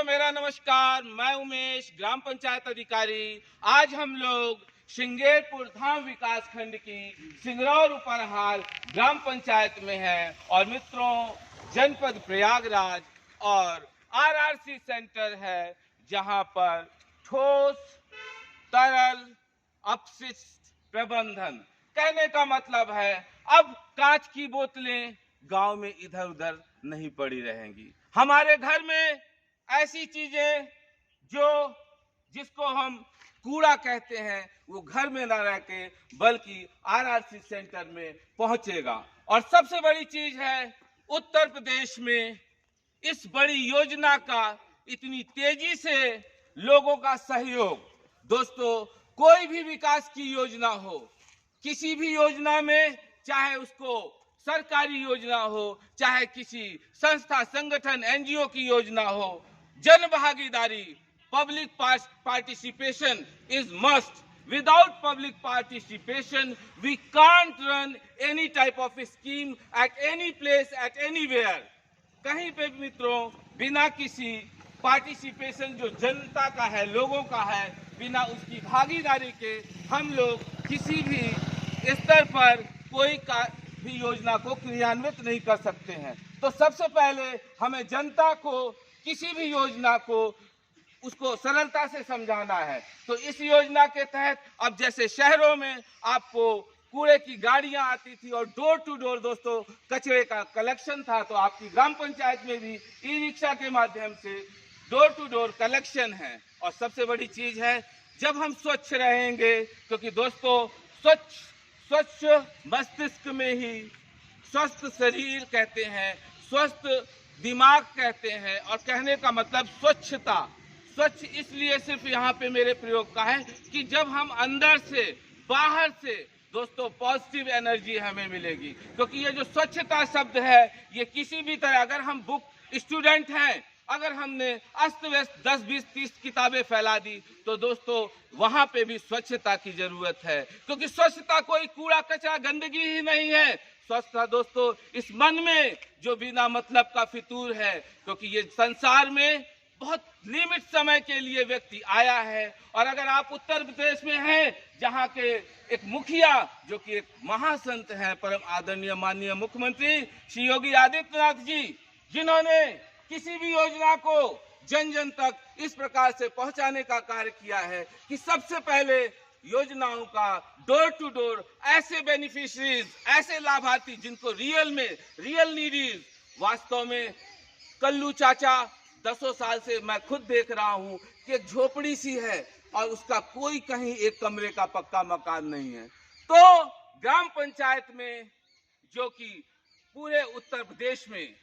दोस्तों, मेरा नमस्कार। मैं उमेश, ग्राम पंचायत अधिकारी। आज हम लोग श्रृंगेरपुर धाम विकास खंड की सिंगरौर उपरहाल ग्राम पंचायत में हैं और मित्रों, जनपद प्रयागराज और आरआरसी सेंटर है, जहां पर ठोस तरल अपशिष्ट प्रबंधन, कहने का मतलब है अब कांच की बोतलें गांव में इधर उधर नहीं पड़ी रहेंगी। हमारे घर में ऐसी चीजें जिसको हम कूड़ा कहते हैं, वो घर में ना रह के बल्कि आरआरसी सेंटर में पहुंचेगा। और सबसे बड़ी चीज है, उत्तर प्रदेश में इस बड़ी योजना का इतनी तेजी से लोगों का सहयोग। दोस्तों, कोई भी विकास की योजना हो, किसी भी योजना में, चाहे उसको सरकारी योजना हो, चाहे किसी संस्था संगठन एनजीओ की योजना हो, जन भागीदारी, public participation is must. Without public participation, we can't run any type of a scheme at any place, at anywhere. कहीं पे भी मित्रों, बिना किसी पार्टिसिपेशन जो जनता का है, लोगों का है, बिना उसकी भागीदारी के हम लोग किसी भी स्तर पर कोई भी योजना को क्रियान्वित नहीं कर सकते हैं। तो सबसे पहले हमें जनता को किसी भी योजना को उसको सरलता से समझाना है। तो इस योजना के तहत अब जैसे शहरों में आपको कूड़े की गाड़ियां आती थी और डोर टू डोर दोस्तों कचरे का कलेक्शन था, तो आपकी ग्राम पंचायत में भी ई रिक्शा के माध्यम से डोर टू डोर कलेक्शन है। और सबसे बड़ी चीज है, जब हम स्वच्छ रहेंगे, क्योंकि दोस्तों स्वच्छ मस्तिष्क में ही स्वस्थ शरीर कहते हैं, स्वस्थ दिमाग कहते हैं। और कहने का मतलब स्वच्छता, स्वच्छ इसलिए सिर्फ यहाँ पे मेरे प्रयोग का है कि जब हम अंदर से बाहर से दोस्तों पॉजिटिव एनर्जी हमें मिलेगी। क्योंकि ये जो स्वच्छता शब्द है, ये किसी भी तरह, अगर हम बुक स्टूडेंट हैं, अगर हमने अस्त व्यस्त 10, 20, 30 किताबें फैला दी, तो दोस्तों वहां पे भी स्वच्छता की जरूरत है। क्योंकि स्वच्छता कोई कूड़ा कचरा गंदगी ही नहीं है। स्वच्छता दोस्तों इस मन में जो बिना मतलब का फितूर है, क्योंकि ये संसार में बहुत लिमिट समय के लिए व्यक्ति आया है। और अगर आप उत्तर प्रदेश में हैं, जहां के एक मुखिया जो कि एक महासंत हैं, परम आदरणीय माननीय मुख्यमंत्री श्री योगी आदित्यनाथ जी, जिन्होंने किसी भी योजना को जन जन तक इस प्रकार से पहुंचाने का कार्य किया है कि सबसे पहले योजनाओं का डोर टू डोर ऐसे बेनिफिशरीज, ऐसे लाभार्थी जिनको रियल नीडीज, वास्तव में कल्लू चाचा 10 साल से मैं खुद देख रहा हूं कि एक झोपड़ी सी है और उसका कोई कहीं एक कमरे का पक्का मकान नहीं है। तो ग्राम पंचायत में, जो कि पूरे उत्तर प्रदेश में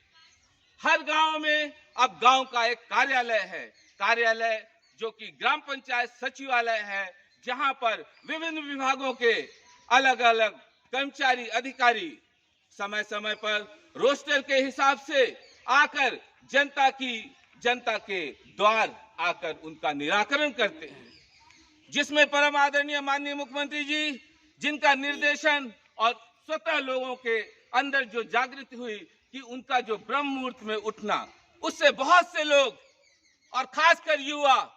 हर गांव में अब गांव का एक कार्यालय है, कार्यालय जो कि ग्राम पंचायत सचिवालय है, जहां पर विभिन्न विभागों के अलग अलग कर्मचारी अधिकारी समय समय पर रोस्टर के हिसाब से आकर जनता के द्वार आकर उनका निराकरण करते हैं, जिसमें परम आदरणीय माननीय मुख्यमंत्री जी, जिनका निर्देशन और स्वतः लोगों के अंदर जो जागृति हुई कि उनका जो ब्रह्म मुहूर्त में उठना, उससे बहुत से लोग और खासकर युवा।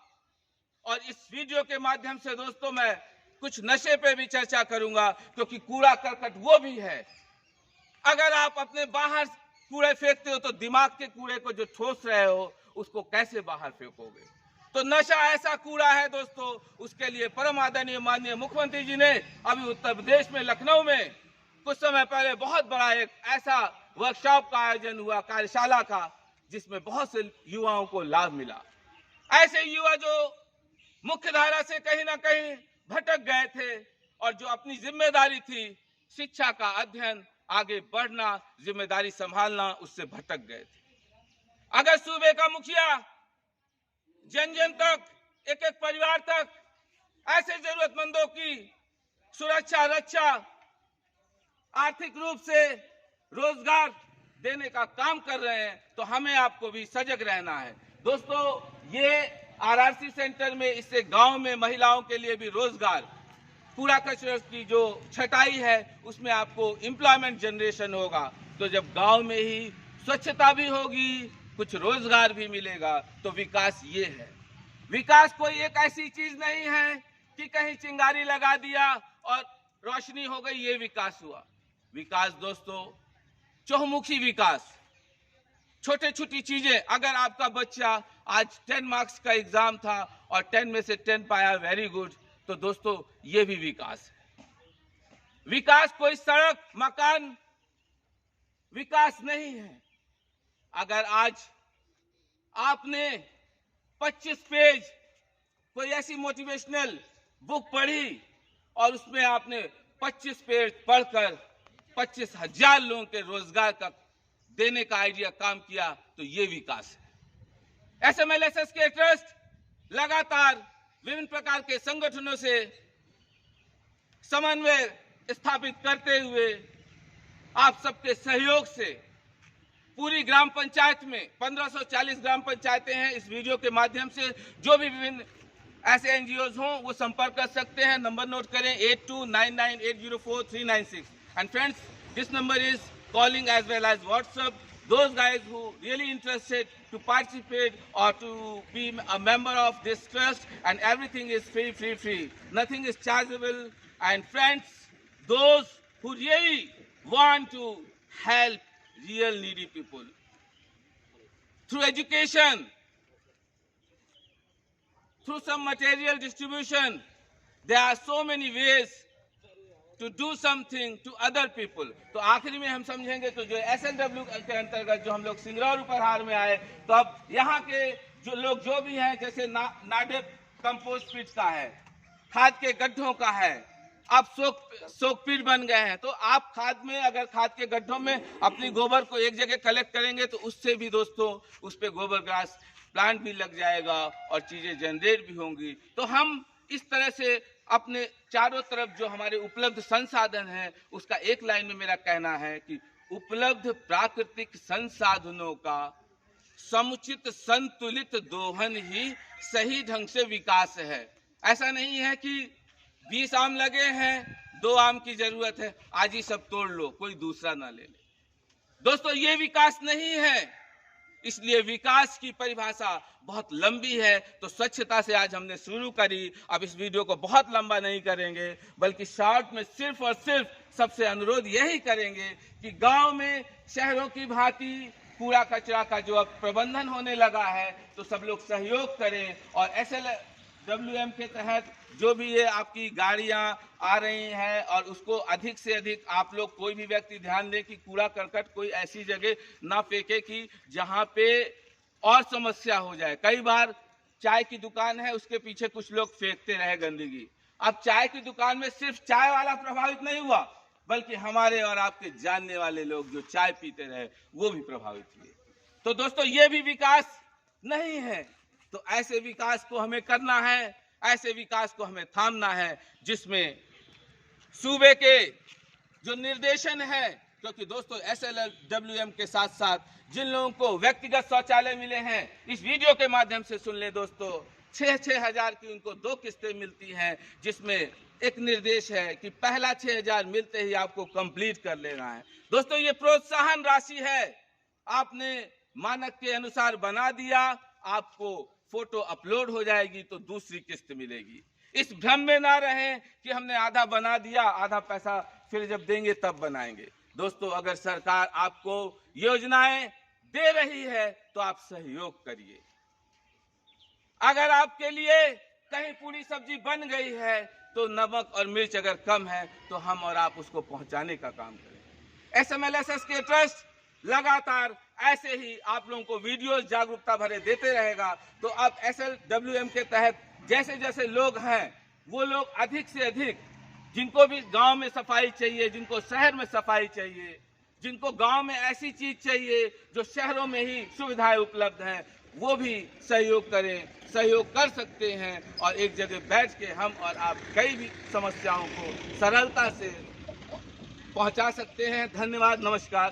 और इस वीडियो के माध्यम से दोस्तों मैं कुछ नशे पे भी चर्चा करूंगा, क्योंकि कूड़ा करकट वो भी है। अगर आप अपने बाहर कूड़े फेंकते हो, तो दिमाग के कूड़े को जो ठोस रहे हो उसको कैसे बाहर फेंकोगे? तो नशा ऐसा कूड़ा है दोस्तों, उसके लिए परम आदरणीय माननीय मुख्यमंत्री जी ने अभी उत्तर प्रदेश में लखनऊ में कुछ समय पहले बहुत बड़ा एक ऐसा वर्कशॉप का आयोजन हुआ, कार्यशाला का, जिसमें बहुत से युवाओं को लाभ मिला। ऐसे युवा जो मुख्य धारा से कहीं ना कहीं भटक गए थे और जो अपनी जिम्मेदारी थी शिक्षा का अध्ययन, आगे बढ़ना, जिम्मेदारी संभालना, उससे भटक गए थे। अगर सूबे का मुखिया जन जन तक, एक एक परिवार तक ऐसे जरूरतमंदों की सुरक्षा, रक्षा, आर्थिक रूप से रोजगार देने का काम कर रहे हैं, तो हमें आपको भी सजग रहना है। दोस्तों, ये आरआरसी सेंटर में, इससे गांव में महिलाओं के लिए भी रोजगार, कूड़ा कचरे की जो छटाई है उसमें आपको एम्प्लॉयमेंट जनरेशन होगा। तो जब गांव में ही स्वच्छता भी होगी, कुछ रोजगार भी मिलेगा, तो विकास ये है। विकास कोई एक ऐसी चीज नहीं है कि कहीं चिंगारी लगा दिया और रोशनी हो गई, ये विकास हुआ। विकास दोस्तों चहुमुखी विकास, छोटे छोटी चीजें। अगर आपका बच्चा आज 10 मार्क्स का एग्जाम था और 10 में से 10 पाया, वेरी गुड, तो दोस्तों ये भी विकास है। विकास कोई सड़क मकान विकास नहीं है। अगर आज आपने 25 पेज कोई ऐसी मोटिवेशनल बुक पढ़ी और उसमें आपने 25 पेज पढ़कर 25,000 लोगों के रोजगार का देने का आइडिया काम किया, तो ये विकास है। SMLSS के ट्रस्ट लगातार विभिन्न प्रकार के संगठनों से समन्वय स्थापित करते हुए आप सबके सहयोग से पूरी ग्राम पंचायत में 1540 ग्राम पंचायतें हैं। इस वीडियो के माध्यम से जो भी विभिन्न ऐसे एनजीओज हों वो संपर्क कर सकते हैं। नंबर नोट करें 8299804396। And friends, this number is calling as well as WhatsApp. Those guys who really interested to participate or to be a member of this trust, and everything is free. Nothing is chargeable. And friends, those who really want to help real needy people through education, through some material distribution, there are so many ways to do something to other people. तो आखिरी में हम समझेंगे तो जो SLW के अंतर्गत जो हम लोग सिंगरौर उपहार में आए, तो अब यहाँ के जो लोग जो भी हैं, जैसे नाडेप कंपोस्ट पिट का है, खाद के गड्ढों का है, आप सोक पिट बन गए हैं। तो आप खाद में, अगर खाद के गड्ढों में अपनी गोबर को एक जगह कलेक्ट करेंगे तो उससे भी दोस्तों उस पर गोबर गैस प्लांट भी लग जाएगा और चीजें जनरेट भी होंगी। तो हम इस तरह से अपने चारों तरफ जो हमारे उपलब्ध संसाधन हैं, उसका एक लाइन में मेरा कहना है कि उपलब्ध प्राकृतिक संसाधनों का समुचित संतुलित दोहन ही सही ढंग से विकास है। ऐसा नहीं है कि 20 आम लगे हैं, 2 आम की जरूरत है, आज ही सब तोड़ लो, कोई दूसरा ना ले ले। दोस्तों ये विकास नहीं है। इसलिए विकास की परिभाषा बहुत लंबी है। तो स्वच्छता से आज हमने शुरू करी। अब इस वीडियो को बहुत लंबा नहीं करेंगे, बल्कि शॉर्ट में सिर्फ और सिर्फ सबसे अनुरोध यही करेंगे कि गांव में शहरों की भांति कूड़ा कचरा का जो अब प्रबंधन होने लगा है, तो सब लोग सहयोग करें। और SLWM के तहत जो भी ये आपकी गाड़ियां आ रही हैं, और उसको अधिक से अधिक आप लोग कोई भी व्यक्ति ध्यान दें कि कूड़ा करकट कोई ऐसी जगह ना फेंके कि जहां पे और समस्या हो जाए। कई बार चाय की दुकान है, उसके पीछे कुछ लोग फेंकते रहे गंदगी। अब चाय की दुकान में सिर्फ चाय वाला प्रभावित नहीं हुआ, बल्कि हमारे और आपके जानने वाले लोग जो चाय पीते रहे वो भी प्रभावित हुए। तो दोस्तों ये भी विकास नहीं है। तो ऐसे विकास को हमें करना है, ऐसे विकास को हमें थामना है, जिसमें सूबे के जो निर्देशन है, क्योंकि दोस्तों SLWM के साथ साथ जिन लोगों को व्यक्तिगत शौचालय मिले हैं, इस वीडियो के माध्यम से सुन ले दोस्तों, 6-6 हजार की उनको 2 किस्तें मिलती हैं, जिसमें एक निर्देश है कि पहला 6,000 मिलते ही आपको कंप्लीट कर लेना है। दोस्तों ये प्रोत्साहन राशि है, आपने मानक के अनुसार बना दिया, आपको फोटो अपलोड हो जाएगी तो दूसरी किस्त मिलेगी। इस भ्रम में ना रहें कि हमने आधा बना दिया, आधा पैसा फिर जब देंगे तब बनाएंगे। दोस्तों अगर सरकार आपको योजनाएं दे रही है तो आप सहयोग करिए। अगर आपके लिए कहीं पूरी सब्जी बन गई है तो नमक और मिर्च अगर कम है तो हम और आप उसको पहुंचाने का काम करें। SMLSS के ट्रस्ट लगातार ऐसे ही आप लोगों को वीडियो जागरूकता भरे देते रहेगा। तो अब SLWM के तहत जैसे जैसे लोग हैं, वो लोग अधिक से अधिक, जिनको भी गांव में सफाई चाहिए, जिनको शहर में सफाई चाहिए, जिनको गांव में ऐसी चीज चाहिए जो शहरों में ही सुविधाएं उपलब्ध हैं, वो भी सहयोग करें, सहयोग कर सकते हैं। और एक जगह बैठ के हम और आप कई भी समस्याओं को सरलता से पहुंचा सकते हैं। धन्यवाद, नमस्कार।